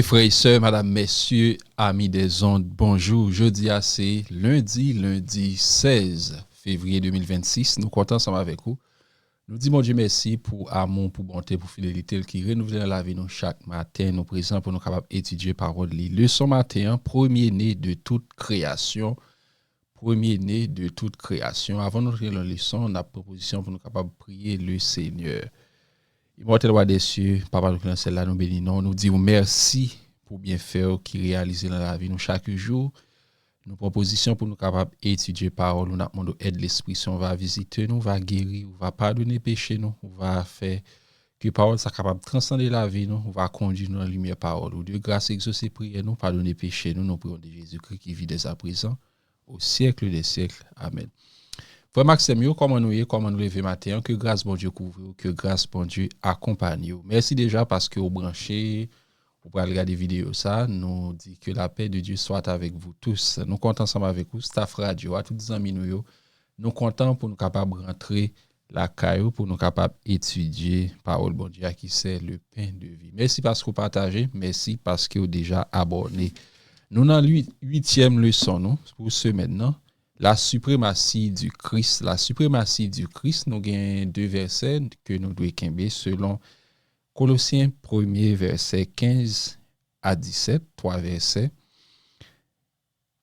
Bien, frères et sœurs, madame, messieurs, amis des ondes, bonjour. Jeudi c'est lundi 16 février 2026. Nous comptons ensemble avec vous. Nous disons mon Dieu merci pour amour, pour bonté, pour fidélité qui renouvelle dans la vie nous chaque matin. Nous présents pour nous capables d'étudier parole. Leçon matin, premier-né de toute création. Premier-né de toute création. Avant de nous la leçon, on a proposition pour nous capables de prier le Seigneur. Immortel roi des cieux, Papa nous c'est là, nous bénissons, nous disons merci pour bien faire qui réalise dans la vie nous chaque jour. Nos propositions pour nous capables d'étudier parole, nous demandons aide l'esprit, si on va visiter nous, va guérir, on va pardonner péché nous, on va faire que parole soit capable de transcender la vie nous, on va conduire nous dans la lumière parole. Ou Dieu grâce exaucer prière nous, pardonner péché nous, nous prions de Jésus-Christ qui vit dès à présent au siècle des siècles. Amen. Frère Maxime, comment nous lever matin, que grâce bon Dieu couvre, que grâce bon Dieu accompagne. Merci déjà parce que vous branchez, vous pouvez regarder vidéo ça, nous dit que la paix de Dieu soit avec vous tous. Nous comptons ensemble avec vous, staff radio, à tous les amis nous comptons pour nous capables de rentrer la caillou, pour nous capables d'étudier parole bon Dieu qui c'est le pain de vie. Merci parce que vous partagez, merci parce que vous déjà abonné. Nous dans la 8e leçon nous pour ce maintenant. La suprématie du Christ. La suprématie du Christ, nous avons deux versets que nous devons camber selon Colossiens 1er verset 15 à 17, 3 versets.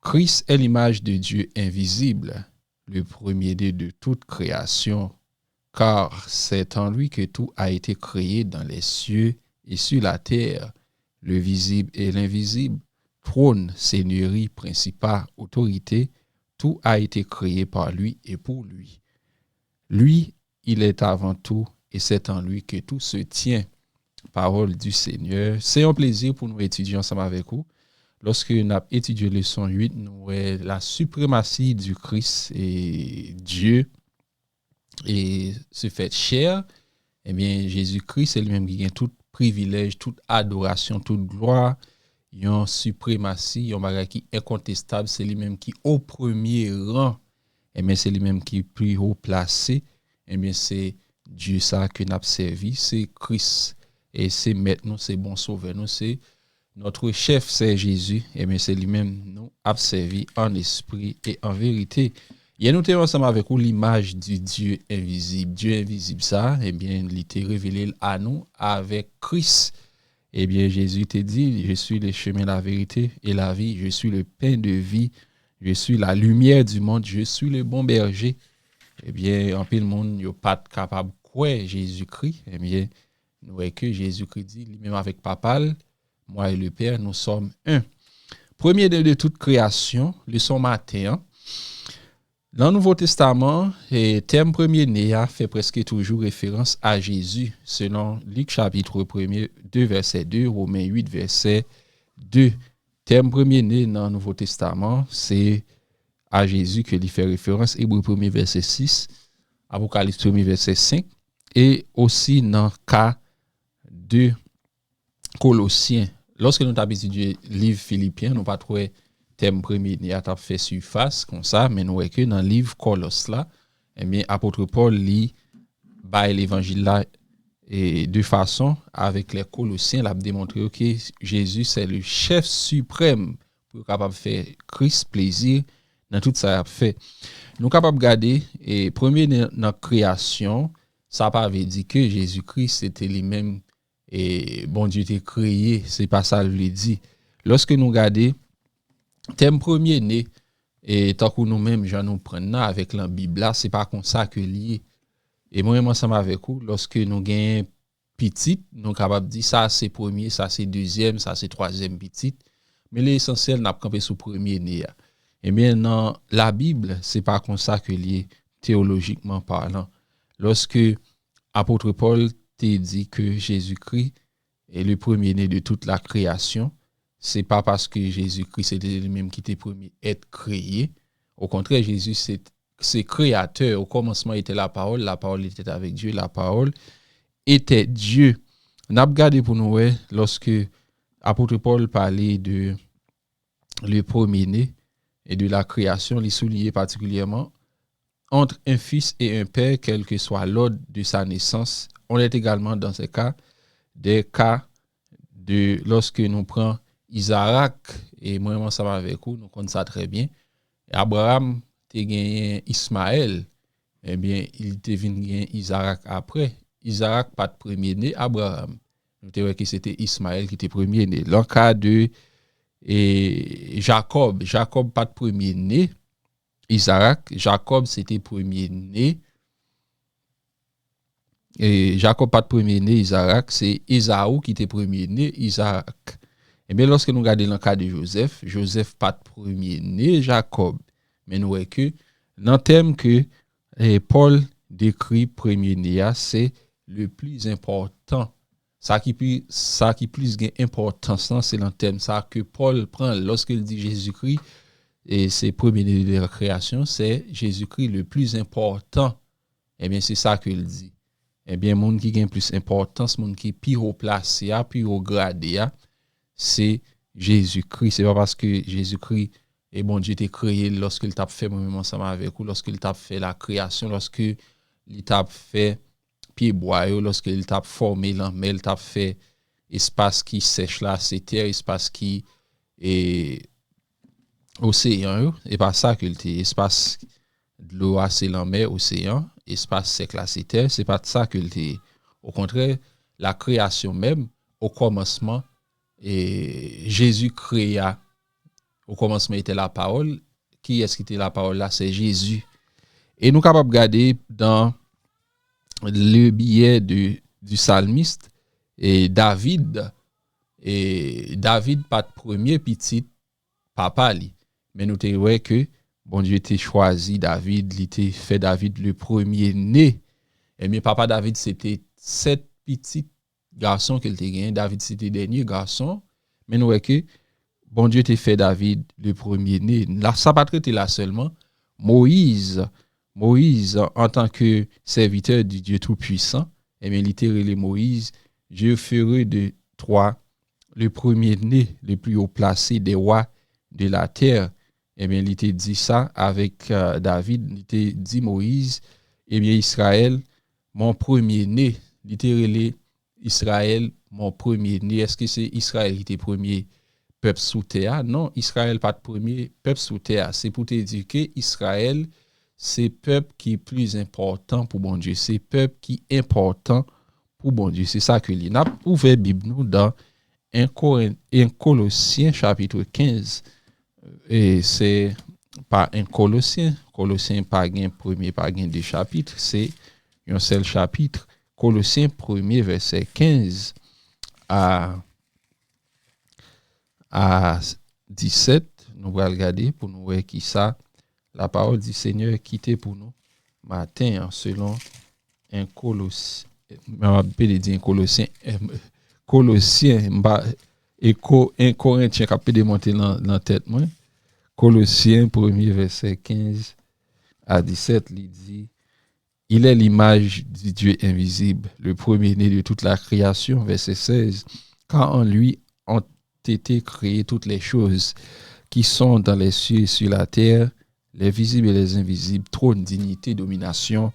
Christ est l'image de Dieu invisible, le premier-né de toute création, car c'est en lui que tout a été créé dans les cieux et sur la terre, le visible et l'invisible, trône, seigneurie, principat, autorité. Tout a été créé par lui et pour lui. Lui, il est avant tout et c'est en lui que tout se tient. Parole du Seigneur. C'est un plaisir pour nous étudier ensemble avec vous. Lorsque nous avons étudié leçon 8, nous avons la suprématie du Christ et Dieu et se fait chair. Eh bien, Jésus-Christ, c'est lui-même qui a tout privilège, toute adoration, toute gloire. Yon suprématie, yon bagay qui est incontestable, c'est lui-même qui au premier rang, et bien c'est lui-même qui est plus haut placé, et bien c'est Dieu ça que nous avons servi, c'est Christ, et c'est maître nous, c'est bon sauveur nous, c'est notre chef, c'est Jésus, et bien c'est lui-même nous avons servi en esprit et en vérité. Et nous sommes ensemble avec vous l'image du Dieu invisible. Dieu invisible ça, et bien il était révélé à nous avec Christ. Eh bien, Jésus te dit, je suis le chemin, la vérité et la vie. Je suis le pain de vie. Je suis la lumière du monde. Je suis le bon berger. Eh bien, en peu de monde, n'est pas capable de croire Jésus-Christ. Eh bien, nous voyons que Jésus-Christ dit, lui-même avec Papa, moi et le Père, nous sommes un. Premier de toute création, leçon matin. Dans le Nouveau Testament, le terme premier-né a fait presque toujours référence à Jésus, selon Luc chapitre 1er, 2 verset 2, Romains 8 verset 2. Terme premier-né dans le Nouveau Testament, c'est à Jésus que il fait référence, Hébreux 1er verset 6, Apocalypse 1er verset 5, et aussi dans le cas de Colossiens. Lorsque nous avons étudié le livre Philippiens, nous pas trouvé thème premier ni a fait surface comme ça, mais nous voyons que dans le livre Colosse là, eh bien apôtre Paul lit by l'évangile là et de façon avec les Colossiens l'a démontré que Jésus c'est le chef suprême pour capable faire Christ plaisir dans tout ça a fait. Nous capable garder et premier dans création, ça pas veut dire que Jésus-Christ c'était lui-même et bon Dieu t'a créé, c'est pas ça le dit. Lorsque nous regardons thème premier-né, et tant que nous-mêmes, j'en nous prenons avec la Bible, là, c'est pas comme ça que lié. Et moi-même, ensemble avec vous, lorsque nous gagnons petit, nous sommes capables de dire ça c'est premier, ça c'est deuxième, ça c'est troisième petit. Mais l'essentiel, n'a pas campé sous premier-né. Et bien, dans la Bible, c'est pas comme ça que lié, théologiquement parlant. Lorsque apôtre Paul t'a dit que Jésus-Christ est le premier-né de toute la création, c'est pas parce que Jésus-Christ était lui-même qui était premier à être créé. Au contraire, Jésus c'est créateur. Au commencement était la parole était avec Dieu, la parole était Dieu. On a regardé pour nous lorsque apôtre Paul parlait de le premier-né et de la création, il soulignait particulièrement entre un fils et un père, quel que soit l'ordre de sa naissance. On est également dans ce cas des cas de lorsque nous prenons Isaac, et moi ensemble avec vous, nous connaissons ça très bien. Abraham a gagné Ismaël, eh bien, il était venu gagner Isaac après. Isaac pas de premier-né, Abraham. Nous avons que c'était Ismaël qui était premier-né. Dans le cas de Jacob pas de premier-né. Isaac, Jacob c'était premier-né. Et Jacob pas de premier-né, Isaac, c'est Ésaü qui était premier-né, Isaac. Et bien, lorsque nous regardons le cas de Joseph, Joseph pas de premier-né, Jacob. Mais nous voyons que, dans le thème que Paul décrit premier-né, c'est le plus important. Ça qui plus gain importance, c'est le thème ça que Paul prend lorsqu'il dit Jésus-Christ, et c'est premier-né de la création, c'est Jésus-Christ le plus important. Eh bien, c'est ça qu'il dit. Eh bien, monde qui gagne plus importance, monde qui plus haut placé, plus haut gradé, c'est Jésus-Christ. C'est pas parce que Jésus-Christ est bon Dieu t'a créé lorsqu'il t'a fait moi-même ensemble avec vous, lorsqu'il t'a fait la création, lorsqu'il t'a fait pied bois, lorsqu'il t'a formé l'homme, il t'a fait espace qui sèche là, c'est terre, espace qui est océan, et pas ça qu'il était espace de l'eau, c'est la mer, océan, espace sec là, c'est terre, c'est pas ça qu'il était. Au contraire, la création même, au commencement, et Jésus créa. Au commencement était la parole. Qui est-ce qui était la parole là? C'est Jésus. Et nous sommes capables de regarder dans le billet du psalmiste, et David pas de premier petit papa li. Mais nous te voyons que bon Dieu était choisi David, il était fait David le premier né. Et bien papa David c'était 7 petits garçons qu'il était gagné. David c'était dernier garçon. Mais nous voyons que bon Dieu t'a fait David le premier né. Là ça pas traité là seulement. Moïse en tant que serviteur du Dieu tout-puissant, et bien littéralement Moïse, Dieu ferait de toi le premier-né, le plus haut placé des rois de la terre. Eh bien, il était dit ça avec David, il était dit Moïse, eh bien, Israël, mon premier-né, littéralement Israël, mon premier-né. Est-ce que c'est Israël qui était premier peuple sous terre? Non, Israël pas de premier peuple sous terre. C'est pour te dire que Israël, c'est peuple qui est plus important pour bon Dieu. C'est peuple qui est important pour bon Dieu. C'est ça que l'on a ouvert Bible nous dans 1 Colossiens chapitre 15. Et c'est pas un Colossien pas gain premier, pas gain deux chapitres, c'est un seul chapitre. Colossiens 1er verset 15 à 17. Nous allons regarder pour nous voir qui ça. La parole du Seigneur est quittée pour nous matin selon un Colossien. Colossien, et un Corinthien qui a pu démonter dans la tête. Moi. Colossiens 1er verset 15 à 17, il dit il est l'image du Dieu invisible, le premier-né de toute la création, verset 16, car en lui ont été créées toutes les choses qui sont dans les cieux et sur la terre, les visibles et les invisibles, trône, dignité, domination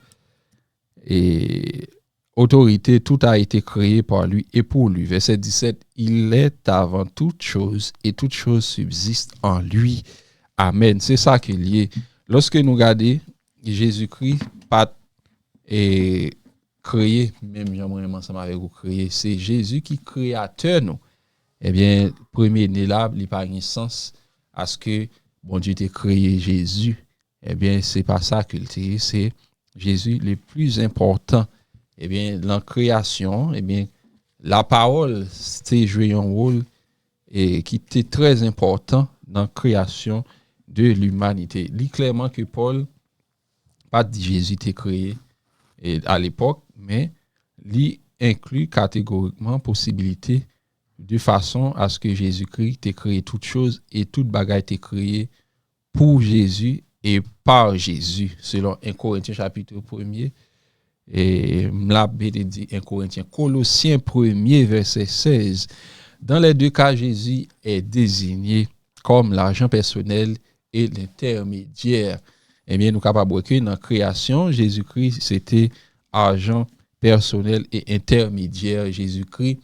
et autorité, tout a été créé par lui et pour lui. Verset 17, il est avant toute chose et toute chose subsiste en lui. Amen. C'est ça qu'il est. Lorsque nous regardons Jésus-Christ, pas créé, même j'aimerais ensemble avec vous créer, c'est Jésus qui est créateur nous. Eh bien, premier né là, il n'a pas de sens à ce que bon Dieu t'ait créé Jésus. Eh bien, c'est pas ça qu'il est, c'est Jésus le plus important. Eh bien, dans la création, eh bien, la parole, c'était joué un rôle et qui était très important dans la création de l'humanité. Il dit clairement que Paul, pas dit Jésus était créé à l'époque, mais il inclut catégoriquement possibilité de façon à ce que Jésus-Christ ait créé toutes choses et toute bagaille était créée pour Jésus et par Jésus, selon 1 Corinthiens chapitre 1er. Et la Bible dit 1 Corinthiens, Colossiens 1er verset 16. Dans les deux cas, Jésus est désigné comme l'agent personnel et l'intermédiaire. Eh bien, nous sommes capables de voir que dans la création, Jésus-Christ, c'était agent personnel et intermédiaire. Jésus-Christ,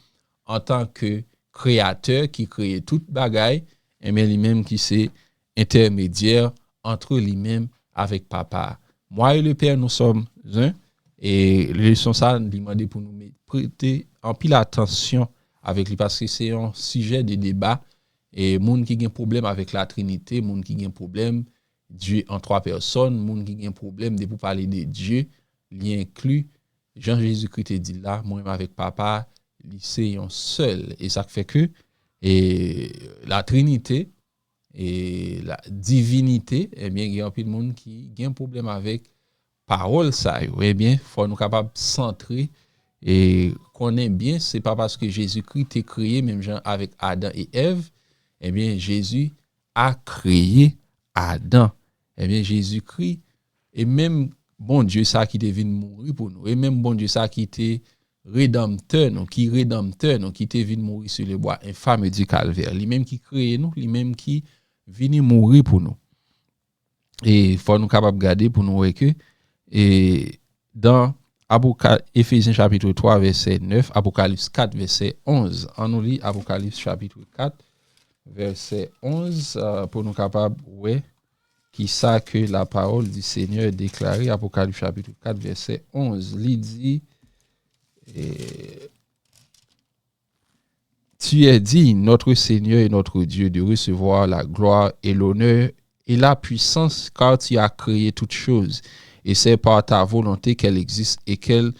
en tant que créateur qui crée toute bagaille, et bien lui-même qui c'est intermédiaire entre lui-même avec papa. Moi et le Père, nous sommes un. Et le leçon ça nous demande pour nous prêter en pile attention avec lui parce que c'est un sujet de débat. Et moun qui a un problème avec la Trinité, moun qui a un problème Dieu en trois personnes, moun qui a un problème de pour parler de Dieu, il inclut Jean-Jésus-Christ dit là, moi-même avec papa, c'est un seul. Et ça fait que et la Trinité et la divinité, eh bien, il y a un peu de monde qui a un problème avec parole ça. Eh bien, il faut nous capables de centrer et qu'on aime bien, c'est pas parce que Jésus-Christ est créé, même genre avec Adam et Ève, eh bien, Jésus a créé Adam. Eh bien, Jésus-Christ, et même bon Dieu, ça qui est venu mourir pour nous, et même bon Dieu, ça qui était rédempteur, nous, qui était venu mourir sur le bois infâme du calvaire, lui-même qui crée nous, lui-même qui venu mourir pour nous. Et il faut nous capables de garder pour nous voir que, et dans Éphésiens chapitre 3, verset 9, Apocalypse 4, verset 11, on nous lit Apocalypse chapitre 4, verset 11, pour nous capables de voir qui ça que la parole du Seigneur est déclarée, Apocalypse chapitre 4, verset 11, il dit, tu es digne, notre Seigneur et notre Dieu, de recevoir la gloire et l'honneur et la puissance, car tu as créé toutes choses, et c'est par ta volonté qu'elles existent et qu'elles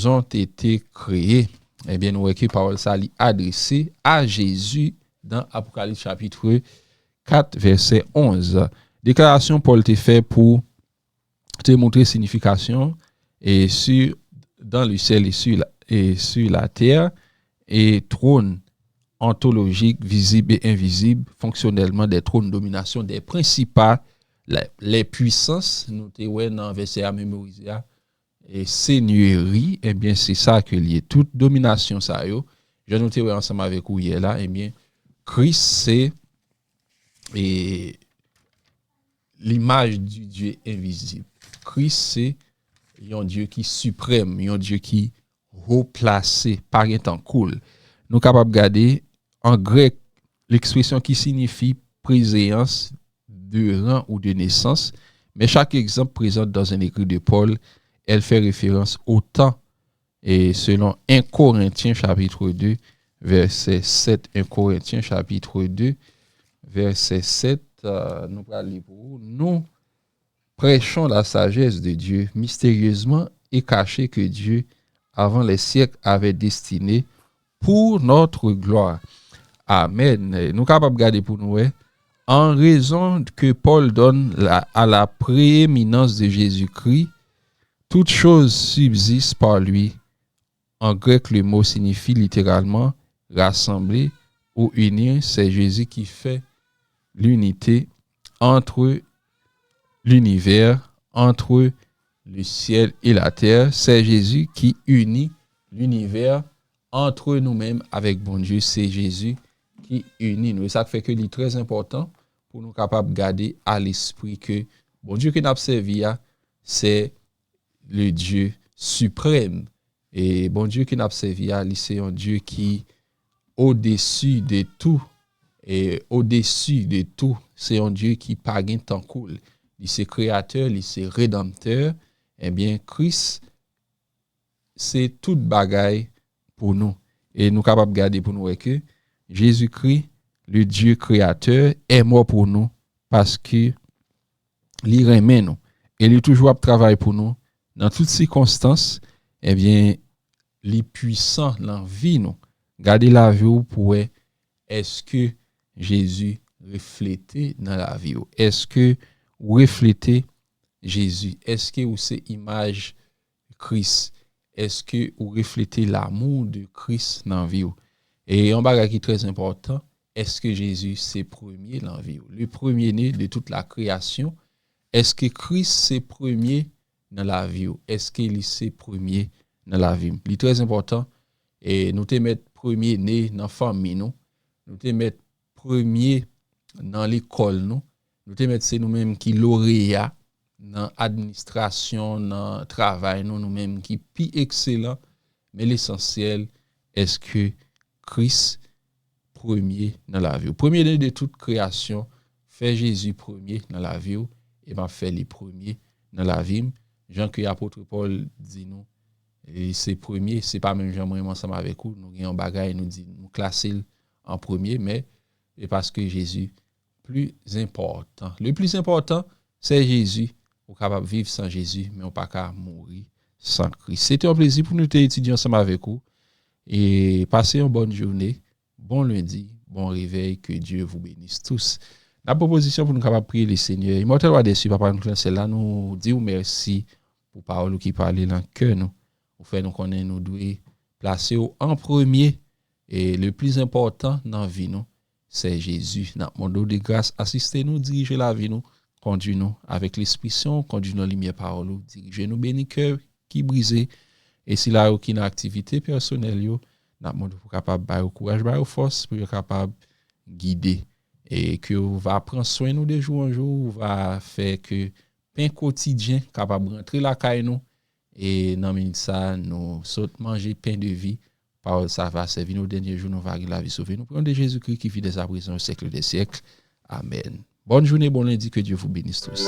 ont été créées. Eh bien, nous voyons que parole ça est adressée à Jésus dans Apocalypse chapitre 4, verset 11. Déclaration Paul te fait pour te montrer signification et dans le ciel et sur la terre, et trône ontologique, visible et invisible, fonctionnellement des trônes de domination, des principats, les puissances, nous te dans verset à mémoriser, et seigneurie, eh bien c'est ça que lié toute domination ça yo. Je nous te ensemble avec vous hier là, eh bien Christ c'est l'image du Dieu invisible. Christ c'est un Dieu qui suprême, un Dieu qui haut placé, par un temps cool. Nous capables de garder en grec l'expression qui signifie préséance de rang ou de naissance, mais chaque exemple présente dans un écrit de Paul, elle fait référence au temps. Et selon 1 Corinthiens chapitre 2, verset 7, 1 Corinthiens chapitre 2, verset 7, nous parlons pour nous prêchons la sagesse de Dieu mystérieusement et cachée que Dieu, avant les siècles, avait destinée pour notre gloire. Amen. Nous capables de garder pour nous, en raison que Paul donne à la prééminence de Jésus-Christ, toute chose subsiste par lui. En grec, le mot signifie littéralement rassembler ou unir. C'est Jésus qui fait l'unité entre l'univers, entre le ciel et la terre. C'est Jésus qui unit l'univers entre nous-mêmes avec bon Dieu. C'est Jésus qui unit nous. Et ça fait que c'est très important pour nous capables de garder à l'esprit que bon Dieu que nous observons, c'est le Dieu suprême. Et bon Dieu que nous observons, c'est un Dieu qui au-dessus de tout. Et au-dessus de tout, c'est un Dieu qui pas gain temps cool. Il c'est créateur, il c'est rédempteur. Eh bien, Christ, c'est toute bagaille pour nous. Et nous capables de garder pour nous que Jésus-Christ, le Dieu créateur, est mort pour nous parce que il remet nous. Et il est toujours à travailler pour nous. Dans toutes circonstances, eh bien, il est puissant dans la vie nous. Gardez la vie pour est-ce que Jésus reflété dans la vie? Est-ce que vous reflétez Jésus? Est-ce que vous c'est image Christ? Est-ce que vous reflétez l'amour de Christ dans la vie? Et un bagage qui est très important, est-ce que Jésus c'est premier dans la vie? Le premier-né de toute la création. Est-ce que Christ c'est premier dans la vie? Est-ce qu'il c'est premier dans la vie? C'est très important. Et nous te mettre premier-né dans la famille, nous te mettre premier dans l'école, nous te mettre c'est nous-mêmes qui lauréat dans l'administration, dans le travail, nous-mêmes qui plus excellent, mais l'essentiel, est-ce que Christ premier dans la vie. Premier de toute création, fait Jésus premier dans la vie et m'a fait les premiers dans la vie. Jean que apôtre Paul dit nous et c'est premier, c'est pas même Jean moi ensemble avec vous, nous gagnons bagaille nous dit nous classer en premier mais et parce que Jésus plus important. Le plus important c'est Jésus. On est capable de vivre sans Jésus mais on pas capable mourir sans Christ. C'était un plaisir pour nous étudier ensemble avec vous et passer une bonne journée, bon lundi, bon réveil, que Dieu vous bénisse tous. La proposition pour nous capables prier le Seigneur. Immortel roi des cieux, papa nous c'est là nous dire merci pour parole qui parle dans cœur nous. Vous fait nous connaître nous doit placer en premier et le plus important dans la vie nous, c'est Jésus. N'a demandé de grâce, assistez nous, dirigez la vie nous, conduis nous avec l'esprit saint, conduis nous lumière parole, dirigez nous béni cœur qui brisé et si là aucune activité personnelle yo, n'a demandé pour capable bailler courage, bailler force pour être capable guider et que va prendre soin nous de jour en jour, va faire que pain quotidien capable rentrer la caille nous et dans minute ça nous saute manger pain de vie par ça va servir nos derniers jours nous va la vie sauver nous prenons de Jésus-Christ qui vit des prison au siècle des siècles. Amen. Bonne journée, bon lundi, que Dieu vous bénisse tous.